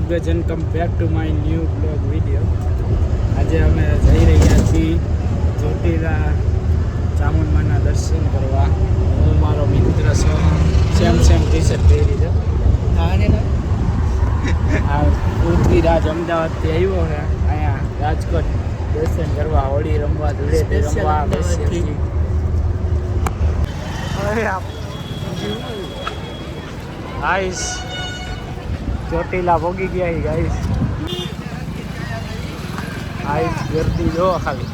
Guys and come back to my new blog video. આજે અમે જઈ રહ્યા છીએ ચોટીલા ચામુંડમાના દર્શન કરવા. હું મારો મિત્ર સેમ ટી શર્ટ પહેરી છે. આ પૃથ્વીરાજ અમદાવાદથી આવ્યો છે અહીંયા રાજકોટ દર્શન કરવા, હોળી રમવા, ધૂળેટી રમવા બેસી. ગાઈસ ચોટીલા પોગી ગયા છે ગાઈસ. ગાઈસ ગરદી જો ખાલી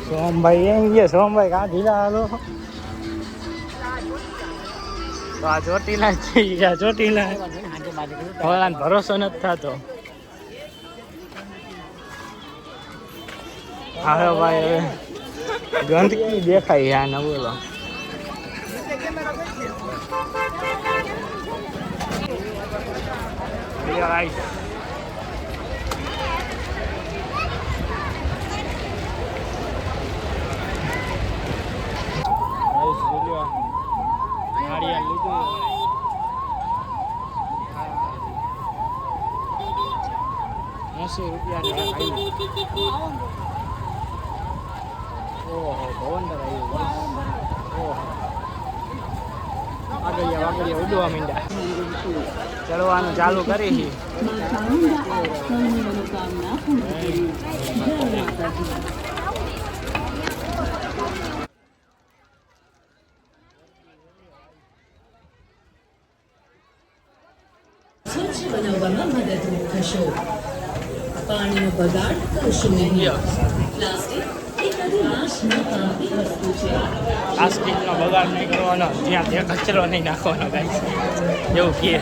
સોમભાઈ એમ ગયા. સોમભાઈ કાં ઢીલા હાલો તો આ ચોટીલા થઈ ગયા. ચોટીલા થોડાને ભરોસો નથી થતો. હા ભાઈ હવે ગંદકી દેખાય આ ન બોલો. આગળ ઉડવા માંડ્યા. ચડવાનું ચાલુ કરી. સ્વચ્છ બનાવવામાં મદદરૂપ થશો. પાણીનો બગાડ કરશો નહીં. પ્લાસ્ટિક એ કદી નાશ ન પામતી વસ્તુ છે. પ્લાસ્ટિકનો બગાડ નહીં કરવાનો, જ્યાં ત્યાં કચરો નહીં નાખવાનો ગાઈસ, એવું કહે.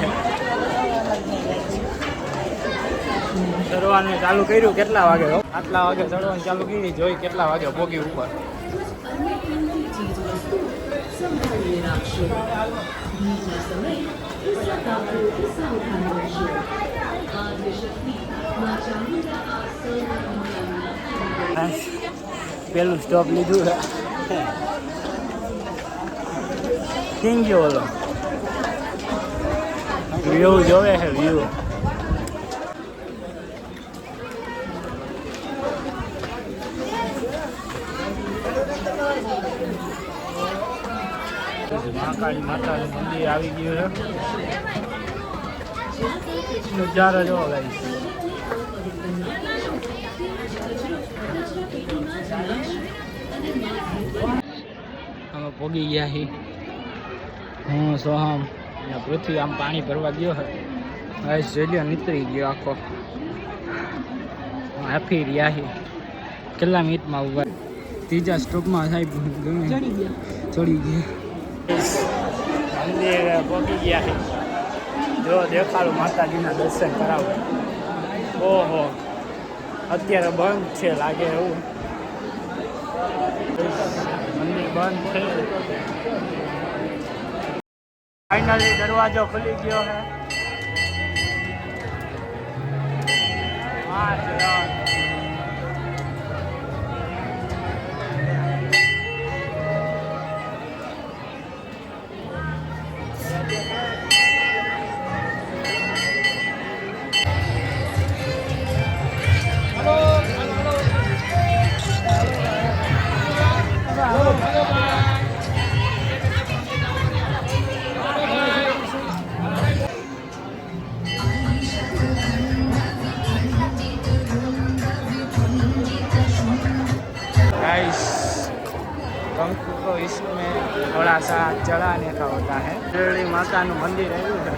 ચડવાનું ચાલુ કર્યું. કેટલા વાગે? આટલા વાગે ચડવાનું ચાલુ કરી. જોઈ કેટલા વાગે પોગી ઉપર. અન્ય કિંમતી ચીજ વસ્તુ સંભાળીને રાખશો. ભીડના સમયે ખિસ્સા કાપડોથી સાવધાન રહેશો. આદ્યશક્તિ માં ચામુંડા આ સૌના પેલું સ્ટોપ લીધું છે. કેમ ગયો ઓલો વ્યૂ જોવે છે? વ્યૂ મહાકાળી માતાનું મંદિર આવી ગયું છે. નજારો જોવો ગાઈસ. અમે પોગી ગયા છીએ. હું સોહમ અને પૃથ્વી આમ પાણી ભરવા ગયો છે. ગાઈસ જોઈ નીકળી ગયો આખો. હેપી રહ્યા છીએ. કેટલા મિનિટમાં ઉભા? ત્રીજા સ્ટોપમાં સાહેબ ગમે ચડી ગયા. મંદિર પોગી ગયા છે. જો દેખાડું માતાજીના દર્શન કરાવું. ઓહો અત્યારે બંધ છે લાગે એવું. મંદિર બંધ છે. ફાઇનલી દરવાજો ખુલી ગયો છે. कंकु को इसमें थोड़ा सा चढ़ाने का होता है. शिरडी माता નું મંદિર આવ્યું છે.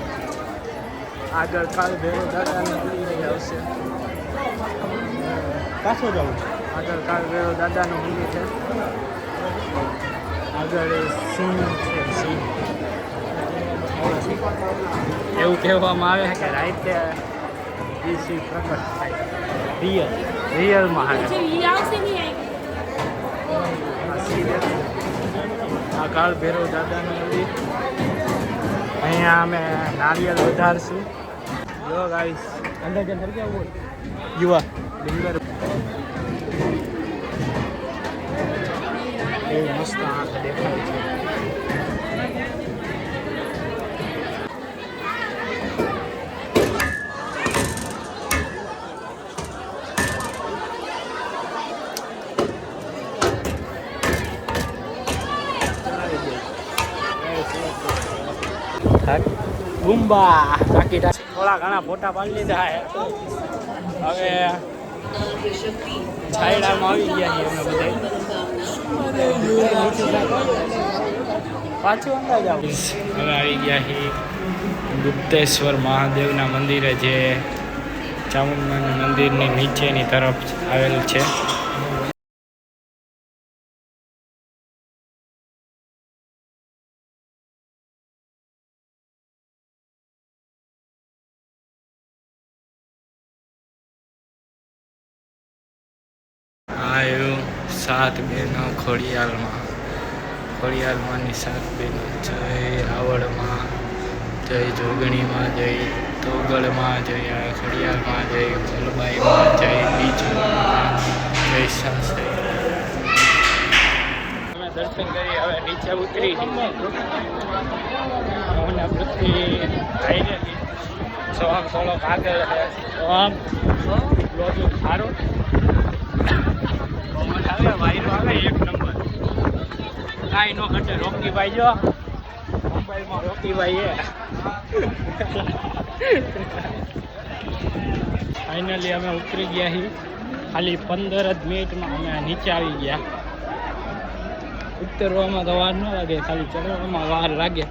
આગળ કાલ ભૈરવ દાદાનું મંદિર આવશે. પાછો જવું. આગળ કાલ ભૈરવ દાદાનું મંદિર છે. આગળ સિંહ છે. સિંહ એવું કહેવામાં આવે છે કે રાઈતે એ સિંહ પ્રકટ થાય. રિયલમાં આ કાળ ભૈરવ દાદાનું મંદિર. અહીંયા અમે નારિયેળ વધારશું. જો ગાઈસ અંદર જન ગયા બોલ યુવા ડુંગર એ મસ્ત આંખ દેખાય છે. ગુંબા ટાંકી થોડા ઘણા ફોટા પાડી લીધા હે હવે છાયડામાં આવી ગયા છીએ અમે બધા પાછું અંદાજ હવે આવી ગયા છીએ ગુપ્તેશ્વર મહાદેવના મંદિરે જે ચામુંડમાના મંદિરની નીચેની તરફ આવેલ છે. આવ્યું 7 બહેનો ખોડિયાલમાંની 7 બહેનો જય રાવળમાં, જય જોગણીમાં, જય તોગળમાં, જય ખોડિયાલમાં, જય વલબાઈમાં, જય બીજમાં, જય સાસઈ. અમે દર્શન કરી હવે નીચે ઉતરી મોહના પૃથ્વી આવીને સોમ થોડોક આગળ સોમ લોજુ સારું આવે વાયરો આવે 1 નંબર કાંઈ નો ઘટે. રોકીભાઈ જો મોબાઈલમાં રોકીભાઈ ફાઇનલી અમે ઉતરી ગયા છીએ. ખાલી 15 જ મિનિટમાં અમે નીચે આવી ગયા. ઉતરવામાં તો વાર ન લાગે, ખાલી ચડવામાં વાર લાગે.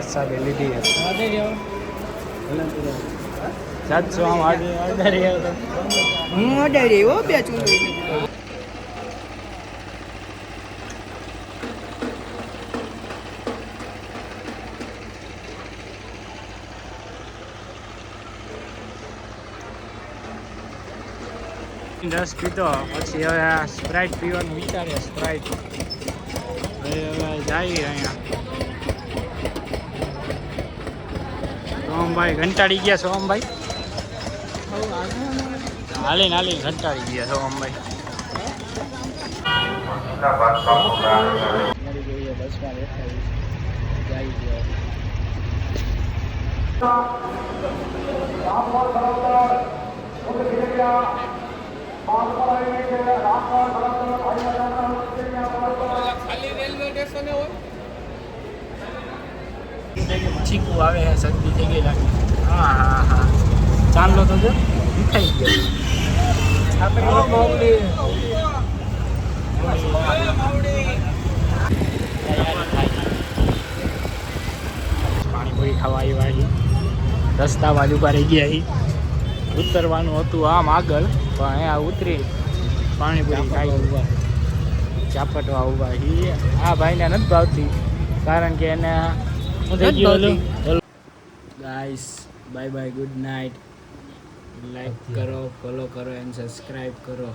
પ્રસાદ લીધી સાતસો આમ હું અડાડી હો બે ચૂંટણી રસ પીતો પછી હવે સ્પ્રાઇટ પીવાનું વિચારે. સ્પ્રાઇટ હવે જાય અહીંયા. સોમભાઈ ઘંટાડી ગયા. સોમભાઈ હાલીને ઘંટાડી ગયા. સોમભાઈ બસમાં જાય ચીકુ આવે હે શરદી થઈ ગઈ લાગે. હા ચાંદલો તો જો વિખાઈ ગયો. પાણીપુરી ખાવા આવી રસ્તા બાજુ પર રહી ગયા. ઉતરવાનું હતું આમ આગળ, પણ અહીંયા ઉતરી પાણીપુરી ખાઈ ચાપટવા ઉભા. આ ભાઈને નથી ભાવતી કારણ કે એને guys bye bye, good night. Like કરો, ફોલો કરો એન્ડ સબસ્ક્રાઈબ કરો.